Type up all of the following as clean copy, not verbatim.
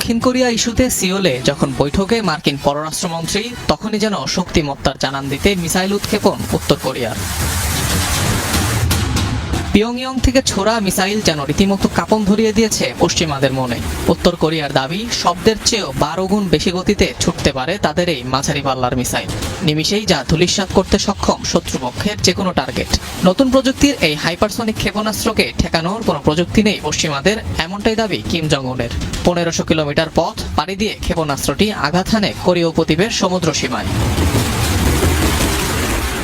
দক্ষিণ কোরিয়া ইস্যুতে সিওলে যখন বৈঠকে মার্কিন পররাষ্ট্রমন্ত্রী, তখনই যেন শক্তিমত্তার জানান দিতে মিসাইল উৎক্ষেপণ উত্তর কোরিয়ার। পিয়ংইয়ং থেকে ছোড়া মিসাইল যেন রীতিমতো কাঁপন ধরিয়ে দিয়েছে পশ্চিমাদের মনে। উত্তর কোরিয়ার দাবি, শব্দের চেয়েও 12 গুণ বেশি গতিতে ছুটতে পারে তাদের এই মাঝারি পাল্লার মিসাইল। নিমিষেই যা ধূলিসাৎ করতে সক্ষম শত্রুপক্ষের যে কোনো টার্গেট। নতুন প্রযুক্তির এই হাইপারসনিক ক্ষেপণাস্ত্রকে ঠেকানোর কোনো প্রযুক্তি নেই পশ্চিমাদের, এমনটাই দাবি কিম জং উনের। 1500 কিলোমিটার পথ পাড়ি দিয়ে ক্ষেপণাস্ত্রটি আঘাত হানে কোরীয় উপদ্বীপের সমুদ্র সীমায়।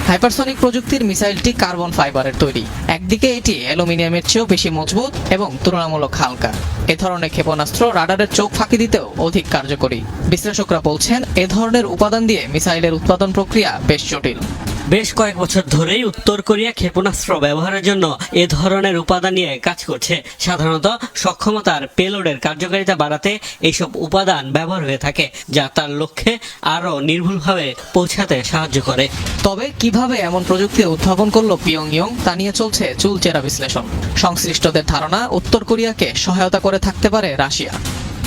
হাইপারসনিক প্রযুক্তির মিসাইলটি কার্বন ফাইবারের তৈরি। একদিকে এটি অ্যালুমিনিয়ামের চেয়েও বেশি মজবুত এবং তুলনামূলক হালকা। এ ধরনের ক্ষেপণাস্ত্র রাডারের চোখ ফাঁকি দিতেও অধিক কার্যকরী। বিশ্লেষকরা বলছেন, এ ধরনের উপাদান দিয়ে মিসাইলের উৎপাদন প্রক্রিয়া বেশ জটিল। বেশ কয়েক বছর ধরেই উত্তর কোরিয়া ক্ষেপণাস্ত্র ব্যবহারের জন্য এ ধরনের উপাদান নিয়ে কাজ করছে। সাধারণত সক্ষমতার পেলোডের কার্যকারিতা বাড়াতে এইসব উপাদান ব্যবহার হয়ে থাকে, যা তার লক্ষ্যে আরও নির্ভুলভাবে পৌঁছাতে সাহায্য করে। তবে কিভাবে এমন প্রযুক্তি উদ্ভাবন করলো পিয়ংইয়ং, তা নিয়ে চলছে চুলচেরা বিশ্লেষণ। সংশ্লিষ্টদের ধারণা, উত্তর কোরিয়াকে সহায়তা করে থাকতে পারে রাশিয়া।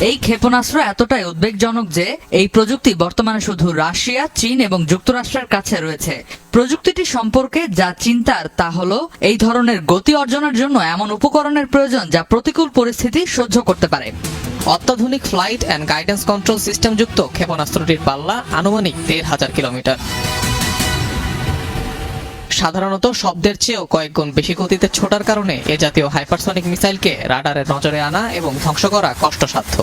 এই ক্ষেপণাস্ত্র এতটাই উদ্বেগজনক যে এই প্রযুক্তি বর্তমানে শুধু রাশিয়া, চীন এবং যুক্তরাষ্ট্রের কাছে রয়েছে। প্রযুক্তিটি সম্পর্কে যা চিন্তার তা হলো, এই ধরনের গতি অর্জনের জন্য এমন উপকরণের প্রয়োজন যা প্রতিকূল পরিস্থিতি সহ্য করতে পারে। অত্যাধুনিক flight and guidance control system যুক্ত ক্ষেপণাস্ত্রটির পাল্লা আনুমানিক 1500 কিলোমিটার। সাধারণত শব্দের চেয়েও কয়েক গুণ বেশি গতিতে ছোটার কারণে এ জাতীয় হাইপারসনিক মিসাইলকে রাডারের নজরে আনা এবং ধ্বংস করা কষ্টসাধ্য।